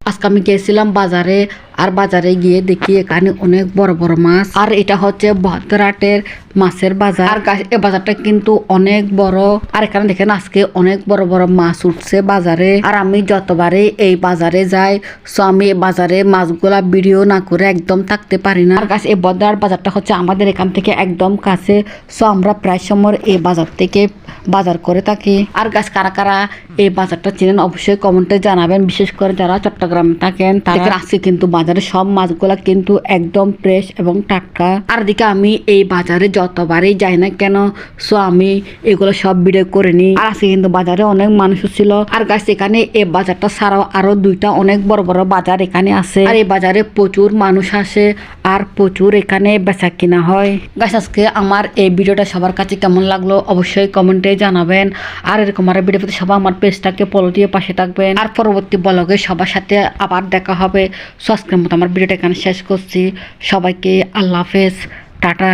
আজকে আমি গেছিলাম বাজারে, আর বাজারে গিয়ে দেখি এখানে অনেক বড় বড় মাছ। আর এটা হচ্ছে বহদ্রহাটের মাছের বাজার। আর এই বাজারটা কিন্তু অনেক বড়। আর এখানে দেখেন আজকে অনেক বড় বড় মাছ উঠছে বাজারে। আর আমি যতবারে এই বাজারে যাই, সো আমি এই বাজারে মাছগুলা ভিডিও না করে একদম থাকতে পারি না। আর গাছ এই বহদ্রহাট বাজারটা হচ্ছে আমাদের এখান থেকে একদম কাছে, সো আমরা প্রায় সময় এই বাজার থেকে বাজার করে থাকি। আর গাছ কারা কারা এই বাজারটা চিনেন অবশ্যই কমেন্টে জানাবেন, বিশেষ করে যারা চট্টগ্রামে থাকেন। তারা আজকে কিন্তু বাজারে সব মাছগুলা কিন্তু একদম ফ্রেশ এবং টাটকা। আর দিকে আমি এই বাজারে যতবারই যাই না কেন, সো আমি এগুলো সব ভিডিও করে নিই। আর আজকে কিন্তু বাজারে অনেক মানুষ ছিল। আর গাছ এখানে এই বাজারটা ছাড়াও আরো দুইটা অনেক বড় বড় বাজার এখানে আছে। আর এই বাজারে প্রচুর মানুষ আসে আর প্রচুর এখানে বেচা কিনা হয়। গাছ আজকে আমার এই ভিডিওটা সবার কাছে কেমন লাগলো অবশ্যই কমেন্টে জানাবেন। আর এরকম আর ভিডিও পেতে সবাই আমার পেজটাকে ফলো দিয়ে পাশে থাকবেন। আর পরবর্তী ব্লগে সবার সাথে আবার দেখা হবে। সো আজকের মতো আমার ভিডিওটা এখানে শেষ করছি। সবাইকে আল্লাহ হাফেজ, টাটা।